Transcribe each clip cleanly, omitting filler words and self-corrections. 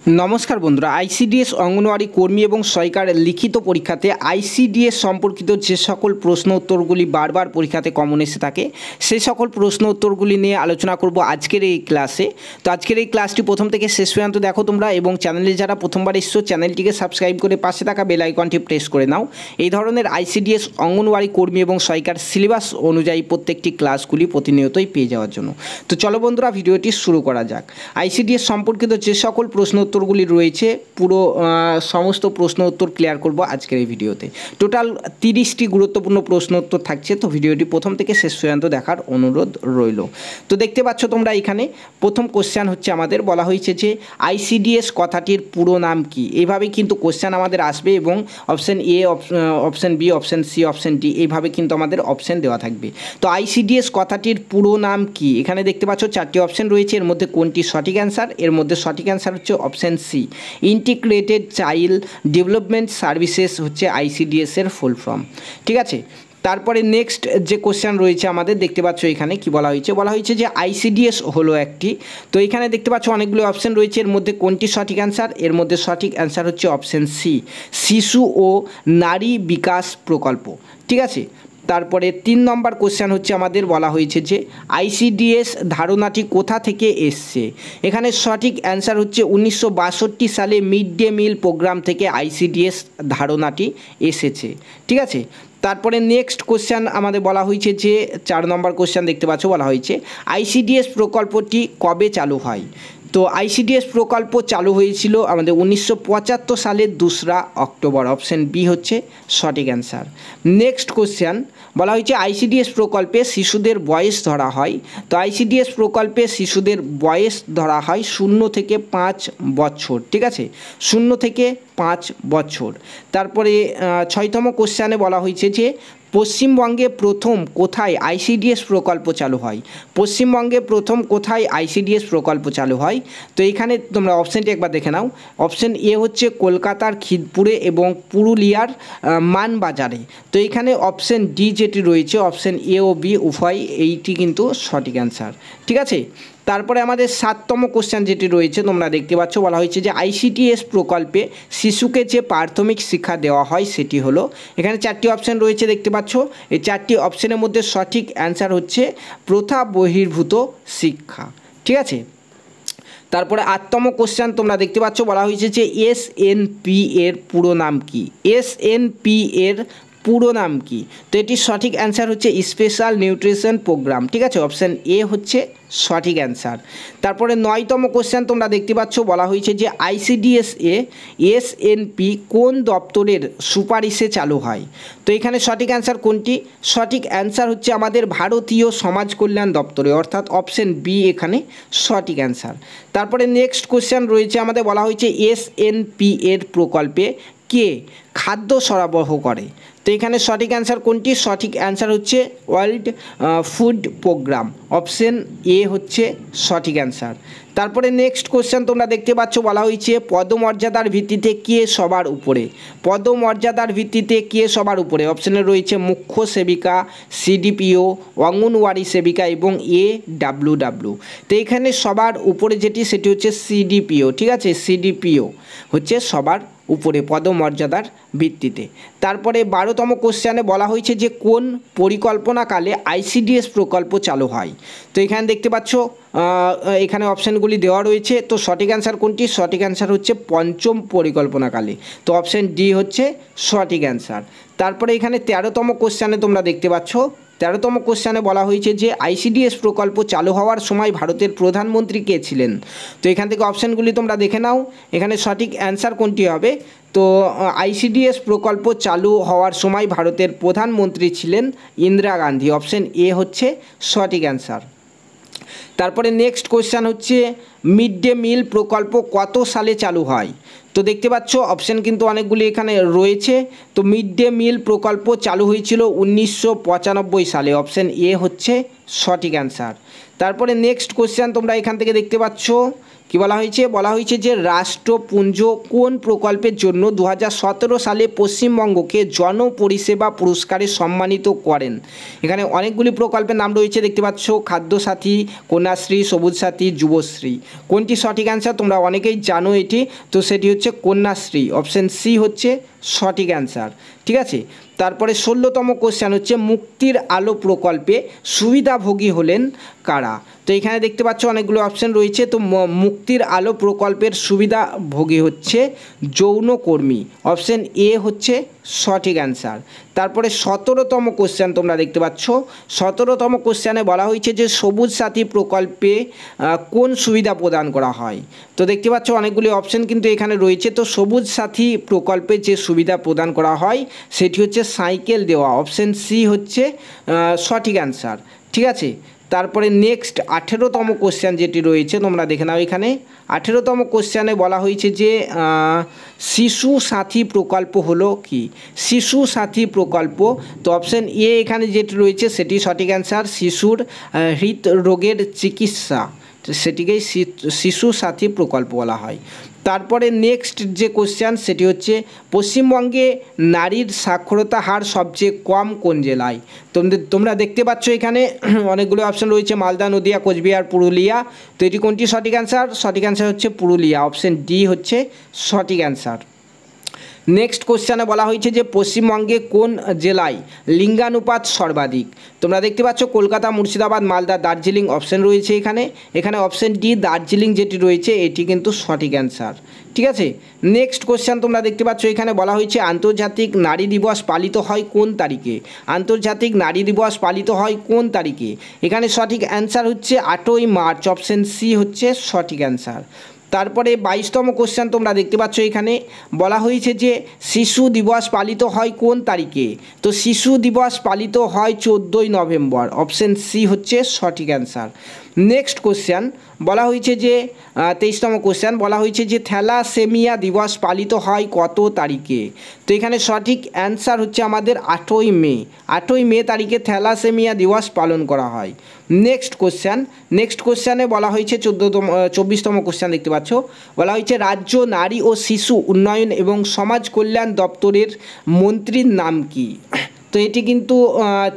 नमस्कार बंधुरा आईसीडीएस अंगनवाड़ी कर्मी और सहायिकार लिखित परीक्षाते आईसीडीएस सम्पर्कित जे सकल प्रश्न उत्तरगुली बार बार परीक्षाते कमन एसे थाके सेई सकल प्रश्न उत्तरगुली निये आलोचना करब आजकेर एई क्लासे। तो आजकेर एई क्लासटी प्रथम थेके शेष पर्यन्त देखो तोमरा एबं चैनेले जारा प्रथमबार एसेछो चैनेलटिके साबस्क्राइब करे पाशे थाका बेल आइकनटी प्रेस करे नाओ। एई धरनेर आईसीडीएस अंगनवाड़ी कर्मी और सहायिकार सिलेबास अनुयायी प्रत्येकटी क्लासगुली प्रतिनियतई पेये जाओयार जोन्नो। तो चलो बंधुरा भिडियोटी शुरू करा जाक। आईसीडीएस सम्पर्कित जे सकल प्रश्न उत्तरगुली रयेछे पुरो समस्त प्रश्न उत्तर क्लियर करब आजकेर भिडियोते। टोटाल 30टी गुरुत्वपूर्ण प्रश्न उत्तर थाकছে। तो भिडियोटी प्रथम থেকে শেষ পর্যন্ত দেখার অনুরোধ রইল। তো দেখতে পাচ্ছ তোমরা এখানে প্রথম কোশ্চেন হচ্ছে আমাদের বলা হয়েছে যে আইসিডিএস কথাটির পুরো নাম কি। এইভাবে কিন্তু কোশ্চেন আমাদের আসবে এবং option A option B option C option D এইভাবে কিন্তু আমাদের অপশন দেওয়া থাকবে। তো আইসিডিএস কথাটির পুরো নাম কি এখানে দেখতে পাচ্ছ চারটি অপশন রয়েছে। এর মধ্যে কোনটি সঠিক অ্যান্সার? এর মধ্যে সঠিক অ্যান্সার হচ্ছে option C integrated child development services হচ্ছে আইসিডিএস এর ফুল ফর্ম। ঠিক আছে, তারপরে নেক্সট যে কোশ্চেন রয়েছে আমাদের দেখতে পাচ্ছ এখানে কি বলা হয়েছে যে আইসিডিএস হলো একটি। তো এখানে দেখতে পাচ্ছ অনেকগুলো অপশন রয়েছে। এর মধ্যে কোনটি সঠিক অ্যান্সার? এর মধ্যে সঠিক অ্যান্সার হচ্ছে অপশন সি শিশু ও নারী বিকাশ প্রকল্প। ঠিক আছে, তারপরে 3 নম্বর কোশ্চেন হচ্ছে আমাদের বলা হয়েছে যে আইসিডিএস ধারণাটি কোথা থেকে এসছে। এখানে সঠিক অ্যান্সার হচ্ছে 1962 সালে মিড ডে মিল প্রোগ্রাম থেকে আইসিডিএস ধারণাটি এসেছে। ঠিক আছে, তারপরে নেক্সট কোশ্চেন আমাদের বলা হয়েছে যে 4 নম্বর কোশ্চেন দেখতে পাচ্ছ বলা হয়েছে আইসিডিএস প্রকল্পটি কবে চালু হয়। তো আইসিডিএস প্রকল্প চালু হয়েছিল আমাদের 1975 সালের 2 অক্টোবর। অপশন বি হচ্ছে সঠিক অ্যান্সার। নেক্সট কোশ্চেন বলা হয়েছে আইসিডিএস প্রকল্পে শিশুদের বয়স ধরা হয়। তো আইসিডিএস প্রকল্পে শিশুদের বয়স ধরা হয় 0 থেকে 5 বছর। ঠিক আছে, 0 থেকে 5 বছর। তারপরে 6তম কোশ্চেনে বলা হয়েছে যে পশ্চিমবঙ্গে প্রথম কোথায় আইসিডিএস প্রকল্প চালু হয়। পশ্চিমবঙ্গে প্রথম কোথায় আইসিডিএস প্রকল্প চালু হয়। তো এখানে তোমরা অপশানটি একবার দেখে নাও। অপশান এ হচ্ছে কলকাতার খিদপুরে এবং পুরুলিয়ার মানবাজারে। তো এখানে অপশান ডি যেটি রয়েছে অপশান এ ও বি উভয় এইটি কিন্তু সঠিক অ্যান্সার। ঠিক আছে, তারপরে আমাদের 7তম কোশ্চেন যেটি রয়েছে তোমরা দেখতে পাচ্ছ বলা হয়েছে যে আইসিডিএস প্রকল্পে শিশুকে যে প্রাথমিক শিক্ষা দেওয়া হয় সেটি হলো। এখানে 4টি অপশান রয়েছে দেখতে পাচ্ছ। এই 4টি অপশানের মধ্যে সঠিক অ্যান্সার হচ্ছে প্রথা বহির্ভূত শিক্ষা। ঠিক আছে, তারপরে 8তম কোশ্চেন তোমরা দেখতে পাচ্ছ বলা হয়েছে যে এসএনপি এর পুরো নাম কি। এসএনপি এর পুরো নাম কি? তো এটি সঠিক অ্যান্সার হচ্ছে স্পেশাল নিউট্রিশন প্রোগ্রাম। ঠিক আছে, অপশান এ হচ্ছে সঠিক অ্যান্সার। তারপরে 9তম কোশ্চেন তোমরা দেখতে পাচ্ছ বলা হয়েছে যে আইসিডিএস এ এসএনপি কোন দপ্তরের সুপারিশে চালু হয়। তো এখানে সঠিক অ্যান্সার কোনটি? সঠিক অ্যান্সার হচ্ছে আমাদের ভারতীয় সমাজ কল্যাণ দপ্তরে, অর্থাৎ অপশান বি এখানে সঠিক অ্যান্সার। তারপরে নেক্সট কোশ্চেন রয়েছে আমাদের বলা হয়েছে এসএনপি এর প্রকল্পে কে খাদ্য সরবরাহ করে। তো এখানে সঠিক অ্যান্সার কোনটি? সঠিক অ্যান্সার হচ্ছে World Food Programme. Option A হচ্ছে সঠিক অ্যান্সার। তারপরে নেক্সট কোশ্চেন তোমরা দেখতে পাচ্ছ বলা হয়েছে পদমর্যাদার ভিত্তিতে কে সবার উপরে। পদমর্যাদার ভিত্তিতে কে সবার উপরে? অপশানে রয়েছে মুখ্য সেবিকা, সিডিপিও, অঙ্গনওয়াড়ি সেবিকা এবং AWW। তো এখানে সবার উপরে যেটি সেটি হচ্ছে সিডিপিও। ঠিক আছে, সিডিপিও হচ্ছে সবার উপরে পদমর্যাদার ভিত্তিতে। তারপরে 12তম কোশ্চেনে বলা হয়েছে যে কোন পরিকল্পনাকালে আইসিডিএস প্রকল্প চালু হয়। তো এখানে দেখতে পাচ্ছ এখানে অপশানগুলি দেওয়া রয়েছে। তো সঠিক অ্যান্সার কোনটি? সঠিক অ্যান্সার হচ্ছে পঞ্চম পরিকল্পনাকালে। তো অপশান ডি হচ্ছে সঠিক অ্যান্সার। তারপরে এখানে 13তম কোশ্চেনে তোমরা দেখতে পাচ্ছ 13তম কোশ্চেনে বলা হয়েছে যে আইসিডিএস প্রকল্প চালু হওয়ার সময় ভারতের প্রধানমন্ত্রী কে ছিলেন। তো এখান থেকে অপশানগুলি তোমরা দেখে নাও। এখানে সঠিক অ্যান্সার কোনটি হবে? তো আইসিডিএস প্রকল্প চালু হওয়ার সময় ভারতের প্রধানমন্ত্রী ছিলেন ইন্দিরা গান্ধী। অপশান এ হচ্ছে সঠিক অ্যান্সার। তারপরে নেক্সট কোশ্চেন হচ্ছে মিড ডে মিল প্রকল্প কত সালে চালু হয়। তো দেখতে পাচ্ছ অপশান কিন্তু অনেকগুলি এখানে রয়েছে। তো মিড ডে মিল প্রকল্প চালু হয়েছিল 1995 সালে। অপশান এ হচ্ছে সঠিক অ্যান্সার। তারপরে নেক্সট কোশ্চেন তোমরা এখান থেকে দেখতে পাচ্ছ কি বলা হয়েছে যে রাষ্ট্রপুঞ্জ কোন প্রকল্পের জন্য 2017 সালে পশ্চিমবঙ্গকে জনপরিষেবা পুরস্কারে সম্মানিত করেন। এখানে অনেকগুলি প্রকল্পের নাম রয়েছে, দেখতে পাচ্ছ, খাদ্যসাথী, কন্যাশ্রী, সবুজ সাথী, যুবশ্রী। কোনটি সঠিক অ্যান্সার? তোমরা অনেকেই জানো এটি, তো সেটি হচ্ছে কন্যাশ্রী, অপশন সি হচ্ছে সঠিক অ্যান্সার। ঠিক আছে, তারপরে 16তম কোশ্চেন হচ্ছে মুক্তির আলো প্রকল্পে সুবিধাভোগী হলেন কারা। তো এখানে দেখতে পাচ্ছ অনেকগুলো অপশন রয়েছে। তো মুক্তির আলো প্রকল্পের সুবিধাভোগী হচ্ছে যৌনকর্মী, অপশন এ হচ্ছে সঠিক অ্যান্সার। তারপরে 17তম কোশ্চেন তোমরা দেখতে পাচ্ছ, 17তম কোশ্চেনে বলা হয়েছে যে সবুজ সাথী প্রকল্পে কোন সুবিধা প্রদান করা হয়। তো দেখতে পাচ্ছ অনেকগুলি অপশন কিন্তু এখানে রয়েছে। তো সবুজ সাথী প্রকল্পে যে সুবিধা প্রদান করা হয় সেটি হচ্ছে সাইকেল দেওয়া, অপশন সি হচ্ছে সঠিক অ্যান্সার। ঠিক আছে, তারপরে নেক্সট 18তম কোশ্চেন যেটি রয়েছে তোমরা দেখে নাও। এখানে 18তম কোশ্চেনে বলা হয়েছে যে শিশু সাথী প্রকল্প হলো কি? শিশু সাথী প্রকল্প, তো অপশন এ এখানে যেটি রয়েছে সেটি সঠিক অ্যান্সার, শিশুর হৃদরোগের চিকিৎসা, সেটিকেই শিশু সাথী প্রকল্প বলা হয়। তারপরে নেক্সট যে কোশ্চেন সেটি হচ্ছে পশ্চিমবঙ্গে নারীর সাক্ষরতা হার সবচেয়ে কম কোন জেলায়। তোমরা দেখতে পাচ্ছ এখানে অনেকগুলো অপশন রয়েছে, মালদা, নদিয়া, কোচবিহার, পুরুলিয়া। তো এটি কোনটি সঠিক অ্যান্সার? সঠিক অ্যান্সার হচ্ছে পুরুলিয়া, অপশন ডি হচ্ছে সঠিক অ্যান্সার। নেক্সট কোশ্চেনে বলা হয়েছে যে পশ্চিমবঙ্গে কোন জেলায় লিঙ্গানুপাত সর্বাধিক। তোমরা দেখতে পাচ্ছ কলকাতা, মুর্শিদাবাদ, মালদা, দার্জিলিং অপশন রয়েছে এখানে অপশন ডি দার্জিলিং যেটি রয়েছে এটি কিন্তু সঠিক অ্যান্সার। ঠিক আছে, নেক্সট কোশ্চেন তোমরা দেখতে পাচ্ছ এখানে বলা হয়েছে আন্তর্জাতিক নারী দিবস পালিত হয় কোন তারিখে। আন্তর্জাতিক নারী দিবস পালিত হয় কোন তারিখে? এখানে সঠিক অ্যান্সার হচ্ছে 8ই মার্চ, অপশন সি হচ্ছে সঠিক অ্যান্সার। তারপরে 22তম কোশ্চেন তোমরা দেখতে পাচ্ছ এখানে বলা হয়েছে যে শিশু দিবস পালিত হয় কোন তারিখে। তো শিশু দিবস পালিত হয় 14ই নভেম্বর, অপশন সি হচ্ছে সঠিক অ্যান্সার। নেক্সট কোশ্চেন বলা হয়েছে যে 23তম কোশ্চেন বলা হয়েছে যে থ্যালাসেমিয়া দিবস পালিত হয় কত তারিখে। তো এখানে সঠিক অ্যান্সার হচ্ছে আমাদের 8ই মে, 8ই মে তারিখে থ্যালাসেমিয়া দিবস পালন করা হয়। নেক্সট কোশ্চেনে বলা হয়েছে 24তম কোশ্চেন দেখতে পাচ্ছ, বলা হয়েছে রাজ্য নারী ও শিশু উন্নয়ন এবং সমাজ কল্যাণ দপ্তরের মন্ত্রীর নাম কি। তো এটি কিন্তু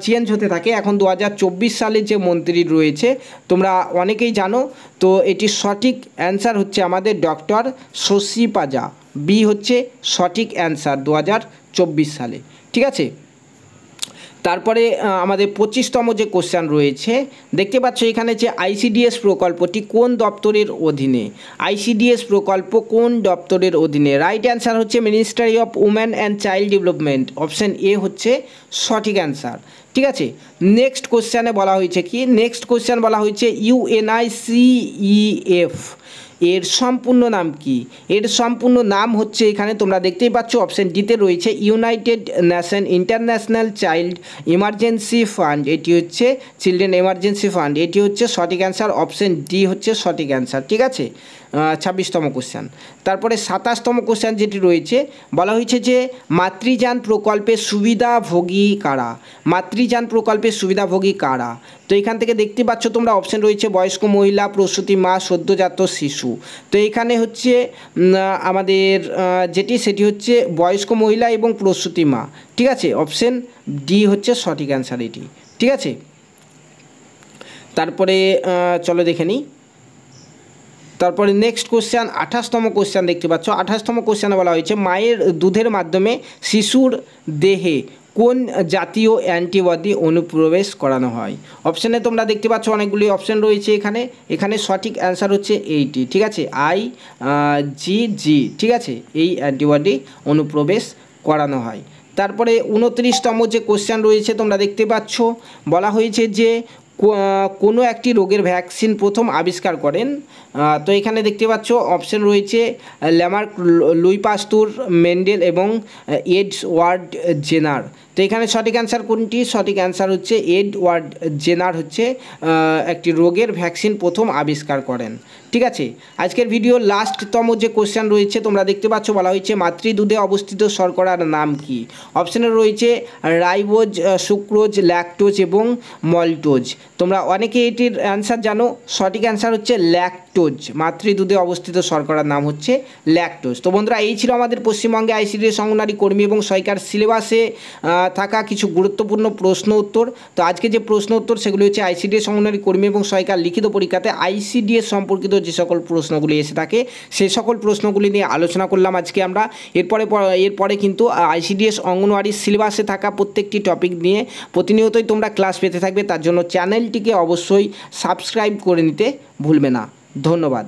চেঞ্জ হতে থাকে, এখন 2024 সালে যে মন্ত্রী রয়েছে তোমরা অনেকেই জানো। তো এটির সঠিক অ্যান্সার হচ্ছে আমাদের ডক্টর শশী পাজা, বি হচ্ছে সঠিক অ্যান্সার 2024 সালে। ঠিক আছে, তারপরে আমাদের 25তম যে কোশ্চেন রয়েছে দেখতে পাচ্ছ এখানে যে আইসিডিএস প্রকল্পটি কোন দপ্তরের অধীনে। আইসিডিএস প্রকল্প কোন দপ্তরের অধীনে? রাইট অ্যান্সার হচ্ছে ministry of women and child development, option A হচ্ছে সঠিক অ্যান্সার। ঠিক আছে, নেক্সট কোশ্চেনে বলা হয়েছে কি? নেক্সট কোশ্চেন বলা হয়েছে ইউএনআইসিইএফ এর সম্পূর্ণ নাম কি? এর সম্পূর্ণ নাম হচ্ছে এখানে তোমরা দেখতেই পাচ্ছ অপশন ডিতে রয়েছে United nation international child emergency fund, এটি হচ্ছে চিলড্রেন এমার্জেন্সি ফান্ড, এটি হচ্ছে সঠিক অ্যান্সার, অপশন ডি হচ্ছে সঠিক অ্যান্সার। ঠিক আছে, 26তম কোশ্চেন। তারপরে 27তম কোশ্চেন যেটি রয়েছে বলা হয়েছে যে মাতৃযান প্রকল্পের সুবিধাভোগী কারা। মাতৃযান প্রকল্পের সুবিধাভোগী কারা? তো এখান থেকে দেখতে পাচ্ছ তোমরা অপশন রয়েছে বয়স্ক মহিলা, প্রসূতি মা, সদ্যজাত শিশু। তো এখানে হচ্ছে আমাদের সেটি হচ্ছে বয়স্ক মহিলা এবং প্রসূতি মা। ঠিক আছে, অপশন ডি হচ্ছে সঠিক অ্যান্সার এটি। ঠিক আছে, তারপরে চলো দেখে নিই। তারপরে নেক্সট কোশ্চেন 28তম কোশ্চেন দেখতে পাচ্ছ। 28তম কোশ্চেনে বলা হয়েছে মায়ের দুধের মাধ্যমে শিশুর দেহে কোন জাতীয় অ্যান্টিবডি অনুপ্রবেশ করানো হয়। অপশানে তোমরা দেখতে পাচ্ছ অনেকগুলি অপশান রয়েছে এখানে সঠিক অ্যান্সার হচ্ছে এইটি। ঠিক আছে, IgG। ঠিক আছে, এই অ্যান্টিবডি অনুপ্রবেশ করানো হয়। তারপরে 29তম যে কোশ্চেন রয়েছে তোমরা দেখতে পাচ্ছ বলা হয়েছে যে কোনো একটি রোগের ভ্যাকসিন প্রথম আবিষ্কার করেন। তো এখানে দেখতে পাচ্ছ অপশন রয়েছে ল্যামার্ক, লুই পাস্তুর, মেন্ডেল এবং এডওয়ার্ড জেনার। তো এখানে সঠিক অ্যান্সার কোনটি? সঠিক অ্যান্সার হচ্ছে এডওয়ার্ড জেনার হচ্ছে একটি রোগের ভ্যাকসিন প্রথম আবিষ্কার করেন। ঠিক আছে, আজকের ভিডিও লাস্টতম যে কোশ্চেন রয়েছে তোমরা দেখতে পাচ্ছ বলা হয়েছে মাতৃদুধে অবস্থিত শর্করার নাম কি। অপশানে রয়েছে রাইবোজ, সুক্রোজ, ল্যাকটোজ এবং মল্টোজ। তোমরা অনেকে এটির অ্যান্সার জানো, সঠিক অ্যান্সার হচ্ছে ল্যাকটোজ। ল্যাকটোজ, মাতৃদুধে অবস্থিত শর্করার নাম হচ্ছে ল্যাকটোজ। তো বন্ধুরা, এই ছিল আমাদের পশ্চিমবঙ্গে আইসিডিএস অঙ্গনওয়াড়ি কর্মী এবং সহায়িকার সিলেবাসে থাকা কিছু গুরুত্বপূর্ণ প্রশ্ন উত্তর। তো আজকে যে প্রশ্ন উত্তর সেগুলি হচ্ছে আইসিডিএস অঙ্গনওয়াড়ি কর্মী এবং সহায়িকার লিখিত পরীক্ষাতে আইসিডিএস সম্পর্কিত যে সকল প্রশ্নগুলি এসে থাকে সেই সকল প্রশ্নগুলি নিয়ে আলোচনা করলাম আজকে আমরা। এরপরে কিন্তু আইসিডিএস অঙ্গনওয়াড়ির সিলেবাসে থাকা প্রত্যেকটি টপিক নিয়ে প্রতিনিয়তই তোমরা ক্লাস পেতে থাকবে। তার জন্য চ্যানেলটিকে অবশ্যই সাবস্ক্রাইব করে নিতে ভুলবে না। ধন্যবাদ।